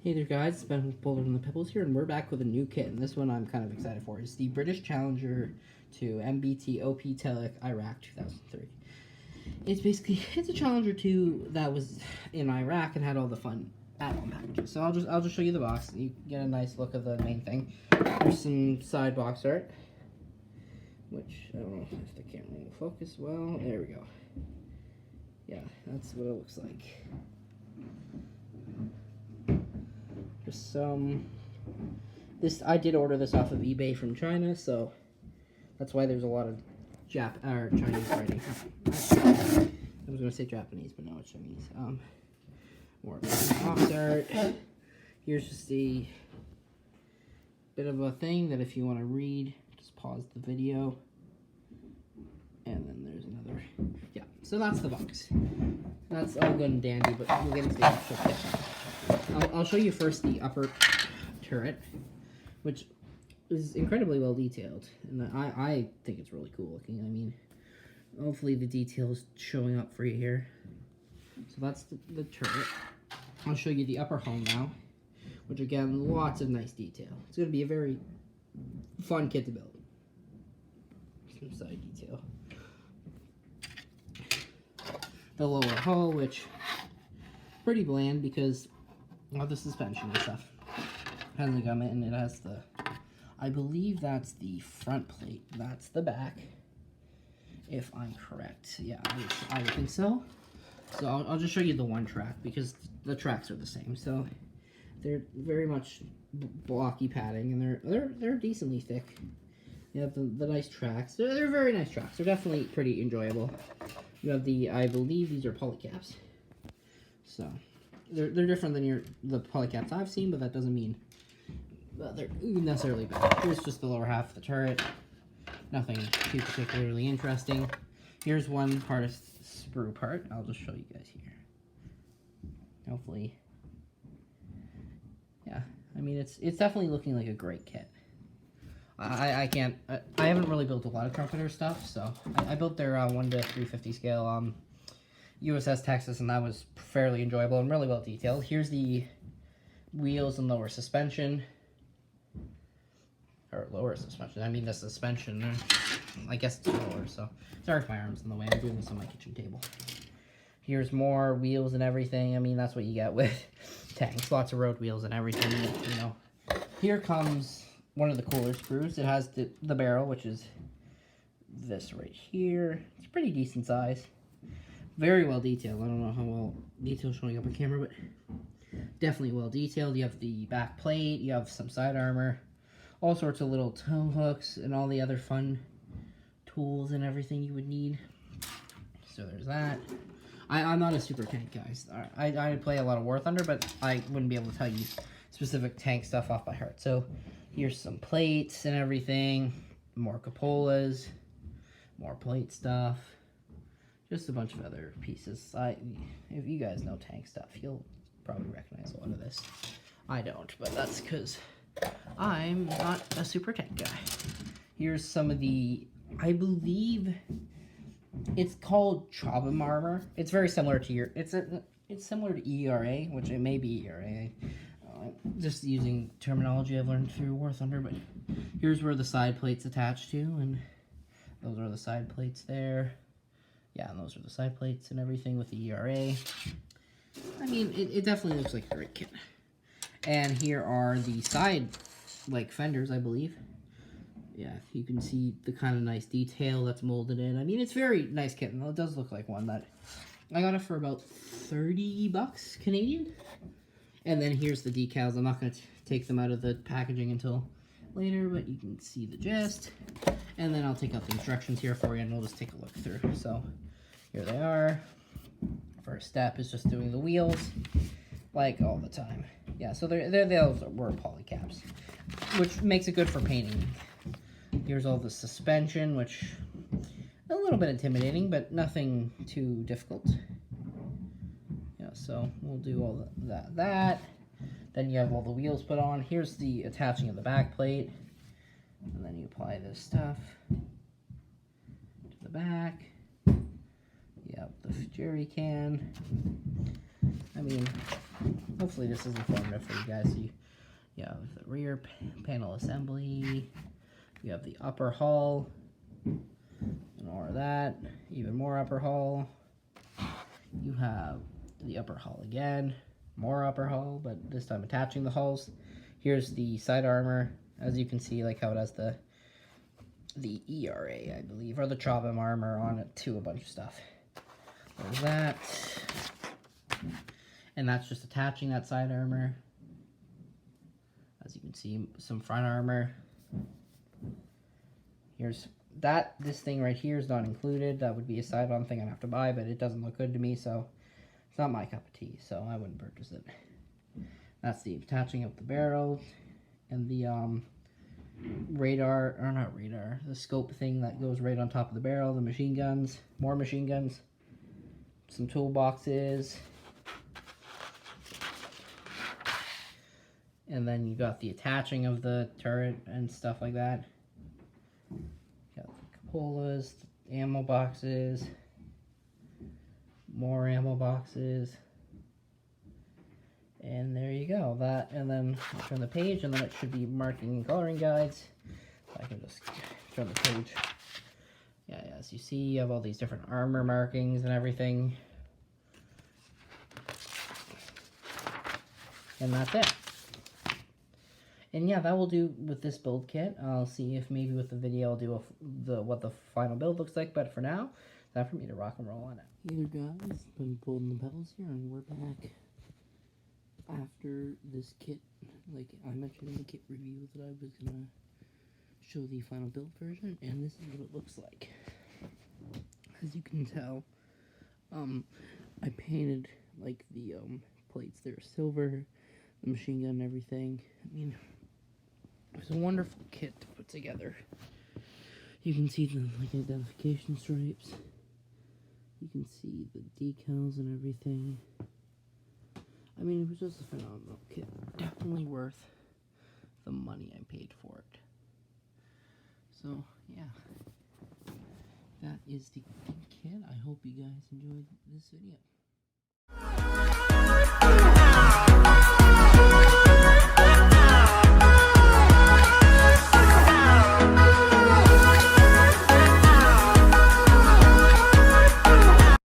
Hey there guys, it's Ben with Boulder and the Pebbles here, and we're back with a new kit, and this one I'm kind of excited for. It's the British Challenger to MBT OP Telic Iraq 2003. It's a Challenger 2 that was in Iraq and had all the fun add-on packages. So I'll just show you the box, and you get a nice look of the main thing. There's some side box art, which I don't know if the camera will focus well. There we go. Yeah, that's what it looks like. Just I did order this off of eBay from China, so that's why there's a lot of Chinese writing. I was gonna say Japanese, but no, it's Chinese. More box art. Here's just a bit of a thing that if you want to read, just pause the video. And then there's another. Yeah, so that's the box. That's all good and dandy, but we'll get into the actual kit. I'll show you first the upper turret, which is incredibly well detailed, and I think it's really cool looking. I mean, hopefully the detail is showing up for you here. So that's the turret. I'll show you the upper hull now, which again, lots of nice detail. It's going to be a very fun kit to build. Some side detail. The lower hull, which pretty bland because of the suspension and stuff. Has the gummit, and it has the, I believe that's the front plate. That's the back, if I'm correct. Yeah, I would think so. So I'll just show you the one track because the tracks are the same. So they're very much blocky padding, and they're decently thick. You have the nice tracks. They're very nice tracks. They're definitely pretty enjoyable. You have the, I believe these are polycaps. So they're different than the polycaps I've seen, but that doesn't mean they're necessarily bad. Here's just the lower half of the turret. Nothing too particularly interesting. Here's one part of sprue part. I'll just show you guys here. Hopefully, yeah. I mean, it's definitely looking like a great kit. I haven't really built a lot of Trumpeter stuff, so I built their 1:350 scale USS Texas, and that was fairly enjoyable and really well detailed. Here's the wheels and lower suspension. Or lower suspension. I mean the suspension. I guess it's lower, so sorry if my arm's in the way. I'm doing this on my kitchen table. Here's more wheels and everything. I mean, that's what you get with tanks. Lots of road wheels and everything, you know. Here comes one of the cooler sprues. It has the barrel, which is this right here. It's pretty decent size. Very well detailed. I don't know how well detailed showing up on camera, but definitely well detailed. You have the back plate, you have some side armor, all sorts of little tow hooks, and all the other fun tools and everything you would need. So there's that. I'm not a super tank guy. I play a lot of War Thunder, but I wouldn't be able to tell you specific tank stuff off by heart. So here's some plates and everything, more cupolas, more plate stuff. Just a bunch of other pieces. If you guys know tank stuff, you'll probably recognize a lot of this. I don't, but that's because I'm not a super tank guy. Here's some of the, I believe it's called Chobham Armor. It's very similar to it's similar to ERA, which it may be ERA. Just using terminology I've learned through War Thunder, but here's where the side plate's attached to, and those are the side plates there. Yeah, and those are the side plates and everything with the ERA. I mean, it definitely looks like a great kit. And here are the side, like, fenders, I believe. Yeah, you can see the kind of nice detail that's molded in. I mean, it's very nice kit, and it does look like one that I got it for about 30 bucks Canadian. And then here's the decals. I'm not going to take them out of the packaging until later, but you can see the gist. And then I'll take out the instructions here for you, and we'll just take a look through. So here they are. First step is just doing the wheels, like all the time. Yeah, so those were polycaps, which makes it good for painting. Here's all the suspension, which a little bit intimidating, but nothing too difficult. Yeah, so we'll do all that. Then you have all the wheels put on. Here's the attaching of the back plate. And then you apply this stuff to the back. Yep, the jerry can. I mean, hopefully this is informative for you guys. So you have the rear panel assembly, you have the upper hull, and more of that, even more upper hull. You have the upper hull again, more upper hull, but this time attaching the hulls. Here's the side armor, as you can see, like how it has the ERA, I believe, or the Chobham Armor on it too, a bunch of stuff. There's that. And that's just attaching that side armor. As you can see, some front armor. Here's that. This thing right here is not included. That would be a side-on thing I'd have to buy, but it doesn't look good to me, so it's not my cup of tea, so I wouldn't purchase it. That's the attaching of the barrel and the radar, or not radar, the scope thing that goes right on top of the barrel, the machine guns, more machine guns, some toolboxes, and then you got the attaching of the turret and stuff like that. Got the cupolas, ammo boxes, more ammo boxes. And there you go, that, and then I'll turn the page, and then it should be marking and coloring guides. So I can just turn the page. Yeah, as you see, you have all these different armor markings and everything. And that's it. And yeah, that will do with this build kit. I'll see if maybe with the video I'll do what the final build looks like, but for now, it's time for me to rock and roll on it. Hey there guys, been pulling the pedals here, and we're back. After this kit, like I mentioned in the kit review, that I was gonna show the final build version, and this is what it looks like. As you can tell, I painted like the plates there silver, the machine gun and everything. I mean, it was a wonderful kit to put together. You can see the like identification stripes. You can see the decals and everything. I mean, it was just a phenomenal kit. Definitely worth the money I paid for it. So, yeah. That is the kit. I hope you guys enjoyed this video.